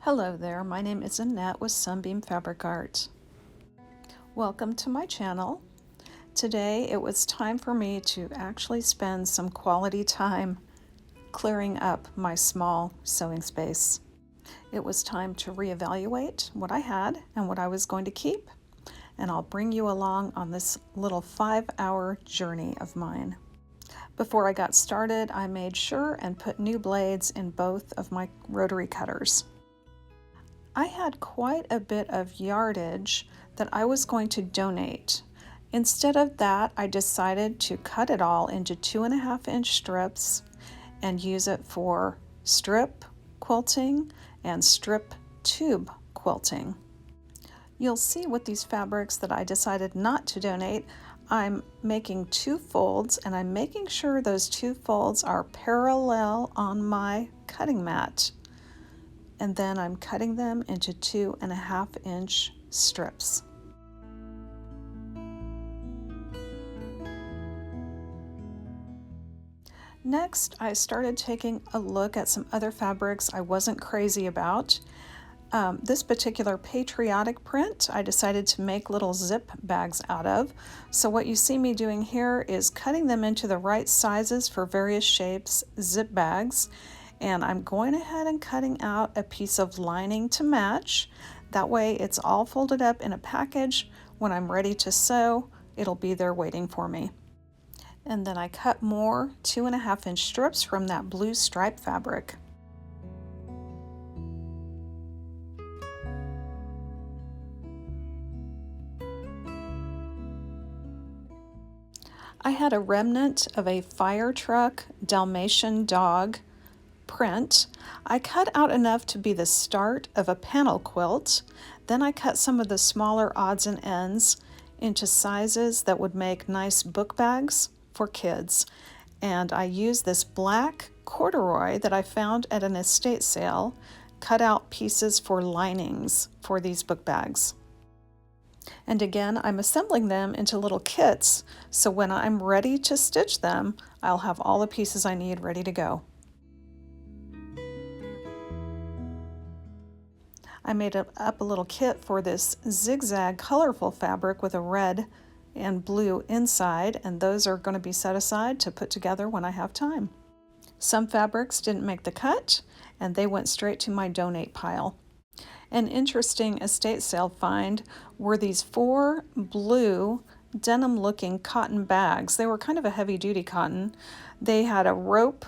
Hello there, my name is Annette with Sunbeam Fabric Art. Welcome to my channel. Today it was time for me to actually spend some quality time clearing up my small sewing space. It was time to reevaluate what I had and what I was going to keep, and I'll bring you along on this little 5-hour journey of mine. Before I got started, I made sure and put new blades in both of my rotary cutters. I had quite a bit of yardage that I was going to donate. Instead of that, I decided to cut it all into 2.5-inch strips and use it for strip quilting and strip tube quilting. You'll see with these fabrics that I decided not to donate, I'm making 2 folds, and I'm making sure those 2 folds are parallel on my cutting mat. And then I'm cutting them into 2.5-inch strips. Next, I started taking a look at some other fabrics I wasn't crazy about. This particular patriotic print, I decided to make little zip bags out of. So what you see me doing here is cutting them into the right sizes for various shapes zip bags. And I'm going ahead and cutting out a piece of lining to match. That way it's all folded up in a package. When I'm ready to sew, it'll be there waiting for me. And then I cut more 2.5-inch strips from that blue stripe fabric. I had a remnant of a fire truck Dalmatian dog print. I cut out enough to be the start of a panel quilt. Then I cut some of the smaller odds and ends into sizes that would make nice book bags for kids. And I used this black corduroy that I found at an estate sale, cut out pieces for linings for these book bags. And again, I'm assembling them into little kits, so when I'm ready to stitch them, I'll have all the pieces I need ready to go. I made up a little kit for this zigzag colorful fabric with a red and blue inside, and those are going to be set aside to put together when I have time. Some fabrics didn't make the cut, and they went straight to my donate pile. An interesting estate sale find were these 4 blue denim looking cotton bags. They were kind of a heavy duty cotton. They had a rope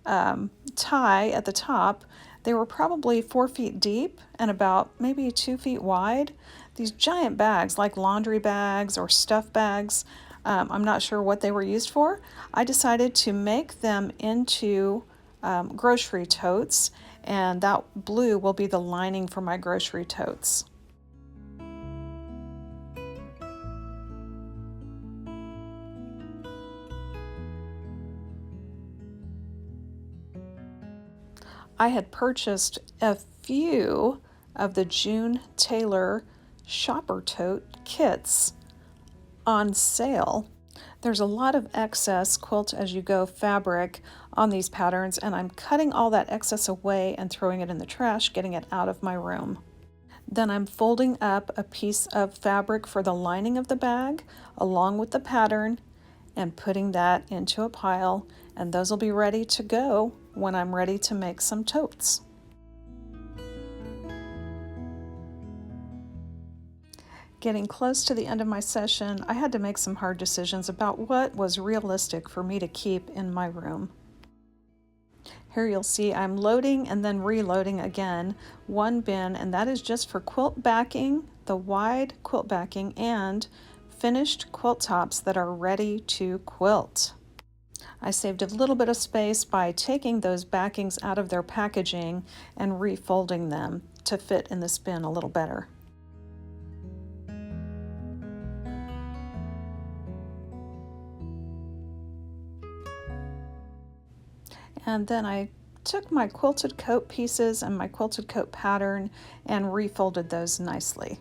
tie at the top. They were probably 4 feet deep and about maybe 2 feet wide. These giant bags, like laundry bags or stuff bags. I'm not sure what they were used for. I decided to make them into grocery totes, and that blue will be the lining for my grocery totes. I had purchased a few of the June Taylor shopper tote kits on sale. There's a lot of excess quilt as you go fabric on these patterns, and I'm cutting all that excess away and throwing it in the trash, getting it out of my room. Then I'm folding up a piece of fabric for the lining of the bag along with the pattern and putting that into a pile, and those will be ready to go when I'm ready to make some totes. Getting close to the end of my session, I had to make some hard decisions about what was realistic for me to keep in my room. Here you'll see I'm loading and then reloading again one bin, and that is just for quilt backing, the wide quilt backing, and finished quilt tops that are ready to quilt. I saved a little bit of space by taking those backings out of their packaging and refolding them to fit in this bin a little better. And then I took my quilted coat pieces and my quilted coat pattern and refolded those nicely.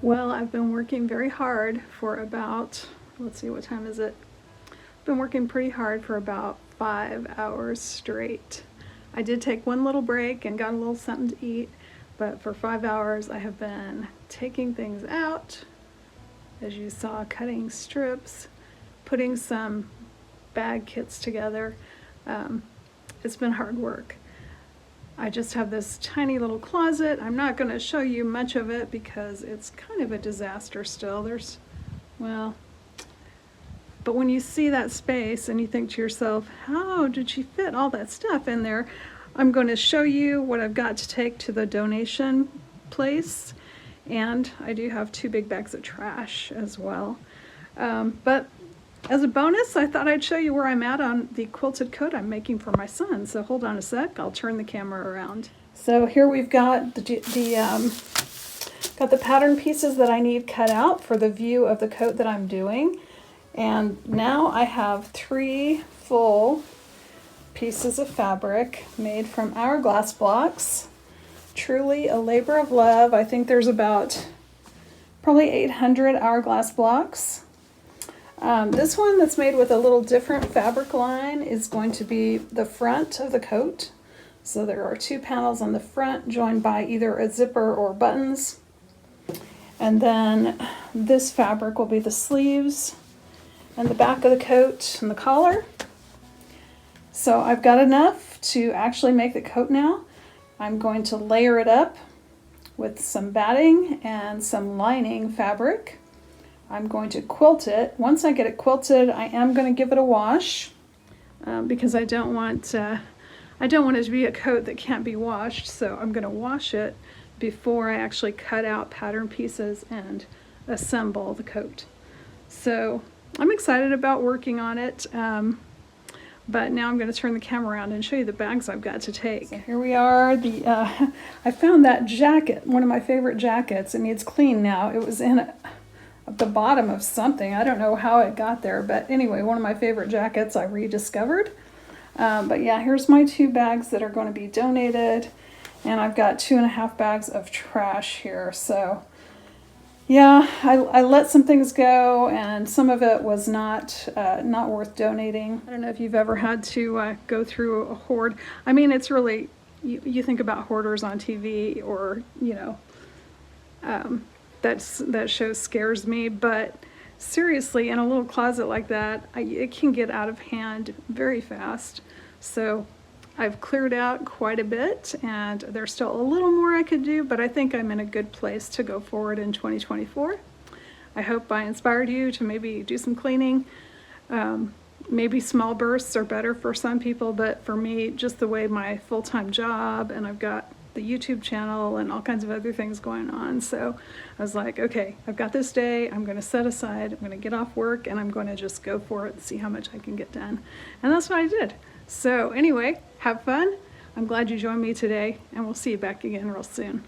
Well, I've been working very hard for about, let's see, what time is it? Been working pretty hard for about 5 hours straight. I did take one little break and got a little something to eat, but for 5 hours I have been taking things out, as you saw, cutting strips, putting some bag kits together. It's been hard work. I just have this tiny little closet. I'm not going to show you much of it because it's kind of a disaster still. But when you see that space and you think to yourself, how did she fit all that stuff in there? I'm going to show you what I've got to take to the donation place. And I do have 2 big bags of trash as well. But as a bonus, I thought I'd show you where I'm at on the quilted coat I'm making for my son. So hold on a sec, I'll turn the camera around. So here we've got got the pattern pieces that I need cut out for the view of the coat that I'm doing. And now I have 3 full pieces of fabric made from hourglass blocks. Truly a labor of love. I think there's about probably 800 hourglass blocks. This one that's made with a little different fabric line is going to be the front of the coat. So there are 2 panels on the front joined by either a zipper or buttons. And then this fabric will be the sleeves and the back of the coat and the collar. So I've got enough to actually make the coat now. I'm going to layer it up with some batting and some lining fabric. I'm going to quilt it. Once I get it quilted, I am going to give it a wash because I don't want it to be a coat that can't be washed. So I'm going to wash it before I actually cut out pattern pieces and assemble the coat. So I'm excited about working on it. But now I'm going to turn the camera around and show you the bags I've got to take. So here we are. I found that jacket, one of my favorite jackets. It needs clean now. It was in at the bottom of something. I don't know how it got there, but anyway, one of my favorite jackets I rediscovered. But yeah, here's my 2 bags that are going to be donated, and I've got 2.5 bags of trash here. So yeah, I let some things go, and some of it was not worth donating. I don't know if you've ever had to go through a hoard. I mean, it's really, you think about hoarders on TV, or, you know, that show scares me, but seriously, in a little closet like that, it can get out of hand very fast. So I've cleared out quite a bit, and there's still a little more I could do, but I think I'm in a good place to go forward in 2024. I hope I inspired you to maybe do some cleaning. Maybe small bursts are better for some people, but for me, just the way my full-time job, and I've got the YouTube channel and all kinds of other things going on. So I was like, okay, I've got this day, I'm going to set aside, I'm going to get off work, and I'm going to just go for it and see how much I can get done. And that's what I did. So anyway, have fun. I'm glad you joined me today, and we'll see you back again real soon.